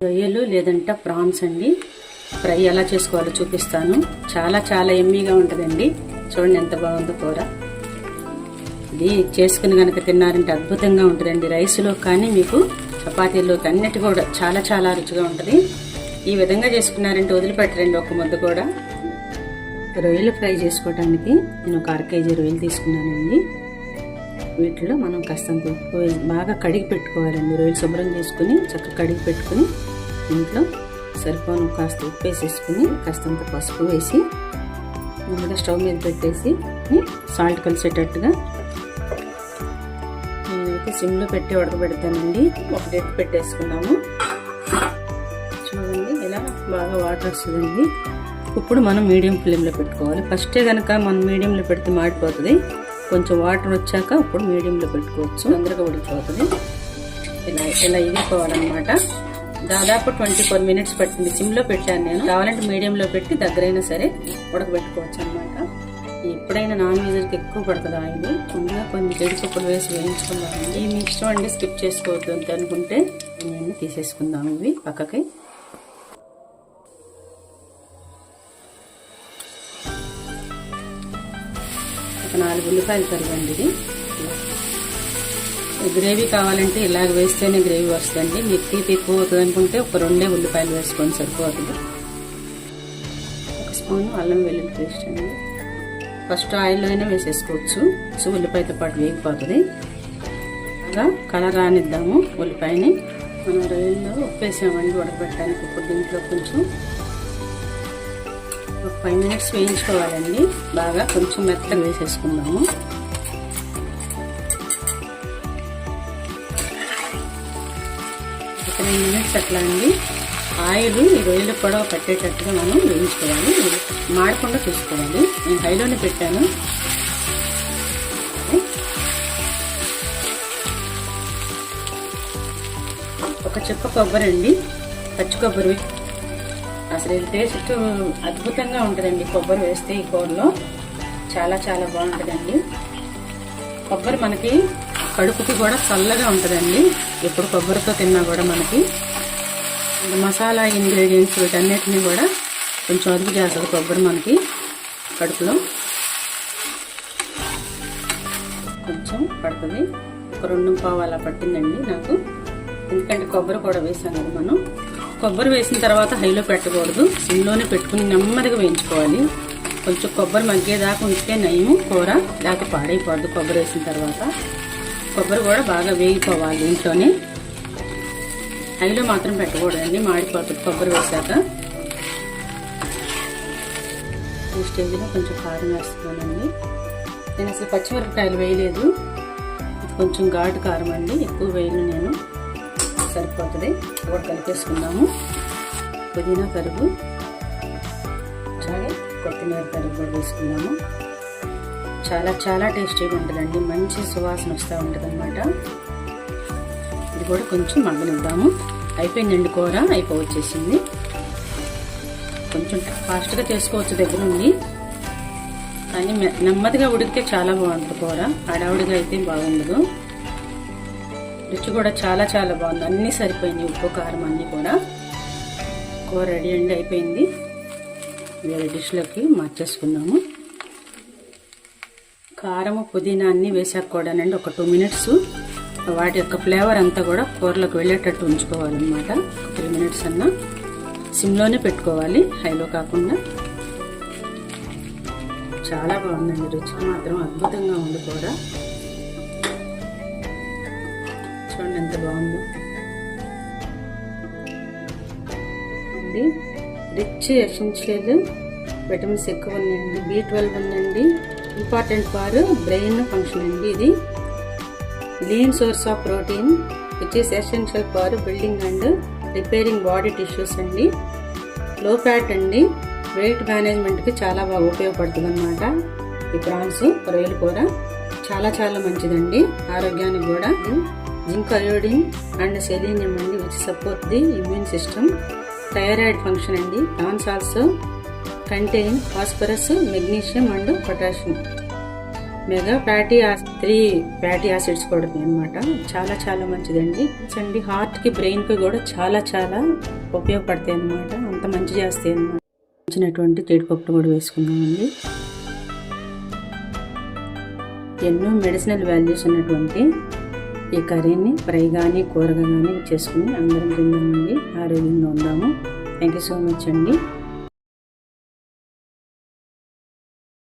రొయ్యలు లేదంటే ప్రాన్స్ అండి. ఫ్రై ఎలా చేసుకోవాలో చూపిస్తాను. చాలా చాలా ఎమ్మీగా ఉంటుందండి. చూడండి ఎంత బాగుందో కూర. ఇది చేసుకుని కనుక తిన్నారంటే అద్భుతంగా ఉంటుందండి. రైస్లో కానీ మీకు చపాతీల్లోకి అన్నిటి కూడా చాలా చాలా రుచిగా ఉంటుంది. ఈ విధంగా చేసుకున్నారంటే వదిలిపెట్టరండి ఒక్క ముద్ద కూడా. రొయ్యలు ఫ్రై చేసుకోవడానికి నేను ఒక 1/2 kg రొయ్యలు తీసుకున్నానండి. వీటిలో మనం కాస్తంత ఉప్పు బాగా కడిగి పెట్టుకోవాలండి. రొయ్యలు శుభ్రం చేసుకుని చక్కగా కడిగి పెట్టుకుని ఇంట్లో సరిపోను కాస్త ఉప్పు వేసేసుకుని కాస్తంత పసుపు వేసి ముందుగా స్టవ్ మీద పెట్టేసి సాల్ట్ కలిసేటట్టుగా నేనైతే సిమ్లో పెట్టి ఉడకబెడతానండి. ఒక డెట్ పెట్టేసుకున్నాము. చూడండి ఇలా బాగా వాటర్ వస్తుందండి. ఇప్పుడు మనం మీడియం ఫ్లేమ్లో పెట్టుకోవాలి. ఫస్టే కనుక మనం మీడియంలో పెడితే మాడిపోతుంది. కొంచెం వాటర్ వచ్చాక ఇప్పుడు మీడియంలో పెట్టుకోవచ్చు. తొందరగా ఉడికిపోతుంది. ఇలా ఇగిపోవాలన్నమాట. దాదాపు 24 minutes పట్టింది. సిమ్లో పెట్టాను నేను. కావాలంటే మీడియంలో పెట్టి దగ్గరైనా సరే ఉడకబెట్టుకోవచ్చు అనమాట. ఎప్పుడైనా నాన్ వెజ్కి ఎక్కువ పడుతుంది ఆయిల్. ముందుగా కొన్ని జీడిపప్పులు వేసి వేయించుకుందాం. ఈ మిక్స్చర్ అండి స్కిప్ చేసుకోవద్దు అంత అనుకుంటే నేను తీసేసుకుందాం ఇవి పక్కకి. ఒక 4 ఉల్లిపాయలు తరగండి. ఇది గ్రేవీ కావాలంటే ఇలాగ వేస్తేనే గ్రేవీ వస్తుంది. మీకు తీపి ఎక్కువ అవుతుంది అనుకుంటే ఒక 2 ఉల్లిపాయలు వేసుకొని సరిపోతుంది. 1 స్పూన్ అల్లం వెల్లుల్లి పేస్ట్ అండి. ఫస్ట్ ఆయిల్లో అయినా వేసేసుకోవచ్చు. సో ఉల్లిపాయతో పాటు వేగిపోతుంది. అలా కలర్ రానిద్దాము ఉల్లిపాయని. మనం రొయ్యల్లో ఉప్పు వేసామండి ఉడకబెట్టడానికి. ఇప్పుడు దీంట్లో కొంచెం ఒక 5 minutes వేయించుకోవాలండి. బాగా కొంచెం మెత్తగా వేసేసుకుందాము. ఒక 2 minutes అట్లా అండి. ఆయిల్ ఈ రొయ్యలు కూడా పట్టేటట్టుగా మనం వేయించుకోవాలి. మాడకుండా చూసుకోవాలి. నేను హైలోనే పెట్టాను. ఒక చుక్క కొబ్బరి అండి, పచ్చి కొబ్బరి. అసలు ఇది టేస్ట్ అద్భుతంగా ఉంటుందండి. కొబ్బరి వేస్తే ఈ కూరలో చాలా చాలా బాగుంటుందండి. కొబ్బరి మనకి కడుపుకి కూడా చల్లగా ఉంటుందండి. ఎప్పుడు కొబ్బరితో తిన్నా కూడా మనకి మసాలా ఇంగ్రీడియంట్స్ వీటన్నిటిని కూడా కొంచెం అదుపు చేస్తుంది కొబ్బరి మనకి కడుపులో. కొంచెం పడుతుంది. ఒక 2 అలా పట్టిందండి నాకు. ఎందుకంటే కొబ్బరి కూడా వేసాం కదా మనం. కొబ్బరి వేసిన తర్వాత హైలో పెట్టకూడదు. సిమ్లోనే పెట్టుకుని నెమ్మదిగా వేయించుకోవాలి. కొంచెం కొబ్బరి మగ్గేదాకా ఉంచితే నయము కూర, లేకపోతే పాడైపోద్దు. కొబ్బరి వేసిన తర్వాత కొబ్బరి కూడా బాగా వేగిపోవాలి ఇంట్లోనే. హైలో మాత్రం పెట్టకూడదండి, మాడిపోతుంది కొబ్బరి వేసాక. ఈ స్టేజ్లో కొంచెం కారం వేస్తున్నానండి. నేను అసలు పచ్చిమిరపకాయలు వేయలేదు. కొంచెం ఘాటు కారం అండి, ఎక్కువ వేయను నేను. సరిపోతుంది. కూడా కలిపేసుకుందాము. పుదీనా తరుగు, అలాగే కొత్తిమీర తరుగు కూడా వేసుకుందాము. చాలా చాలా టేస్టీగా ఉంటుందండి. మంచి సువాసన వస్తూ ఉంటుంది అనమాట. ఇది కూడా కొంచెం మగ్గనిద్దాము. అయిపోయిందండి కూర, అయిపోవచ్చేసింది. కొంచెం ఫాస్ట్గా చేసుకోవచ్చు దగ్గర నుండి, కానీ నెమ్మదిగా ఉడికితే చాలా బాగుంటుంది కూర. హడావుడిగా అయితే బాగుండదు. రుచి కూడా చాలా చాలా బాగుంది. అన్నీ సరిపోయింది, ఉప్పు కారం అన్నీ కూడా. కూర రెడీ అండి, అయిపోయింది. వేరే డిష్లోకి మార్చేసుకుందాము. కారము పుదీనా అన్నీ వేసాక కూడానండి ఒక 2 minutes వాటి యొక్క ఫ్లేవర్ అంతా కూడా కూరలోకి వెళ్ళేటట్టు ఉంచుకోవాలన్నమాట. 3 minutes అన్నా సిమ్లోనే పెట్టుకోవాలి, హైలో కాకుండా. చాలా బాగుందండి. రుచి మాత్రం అద్భుతంగా ఉంది కూర. చూడండి ఎంత బాగుందో అండి. రిచ్ ఎసెన్షియల్ విటమిన్స్ ఎక్కువ ఉన్నాయండి. B12 ఉందండి. ఇంపార్టెంట్ ఫర్ బ్రెయిన్ ఫంక్షన్ అండి. ఇది lean source of protein which is essential for building and repairing body tissues అండి. లో ఫ్యాట్ అండి. వెయిట్ మేనేజ్మెంట్కి చాలా బాగా ఉపయోగపడుతుంది అనమాట. ఈ ప్రాన్స్ రొయ్యల కూర చాలా చాలా మంచిదండి ఆరోగ్యానికి కూడా. జింక్, అయోడిన్ అండ్ సెలీనియం అండి which support the immune system. Thyroid function అండి. Prawns also contain phosphorus, magnesium and potassium. Omega three fatty acids కూడా అనమాట. చాలా చాలా మంచిదండి. హార్ట్కి బ్రెయిన్కి కూడా చాలా చాలా ఉపయోగపడతాయి అనమాట. అంత మంచి చేస్తాయి అనమాట. వచ్చినటువంటి జీడిపప్పు కూడా వేసుకున్నామండి. ఎన్నో మెడిసినల్ వాల్యూస్ ఉన్నటువంటి ఈ కర్రీని ఫ్రై కానీ కూరగా కానీ చేసుకుని అందరం తిందామండి. ఆరోగ్యంగా ఉందాము. థ్యాంక్ యూ సో మచ్ అండి.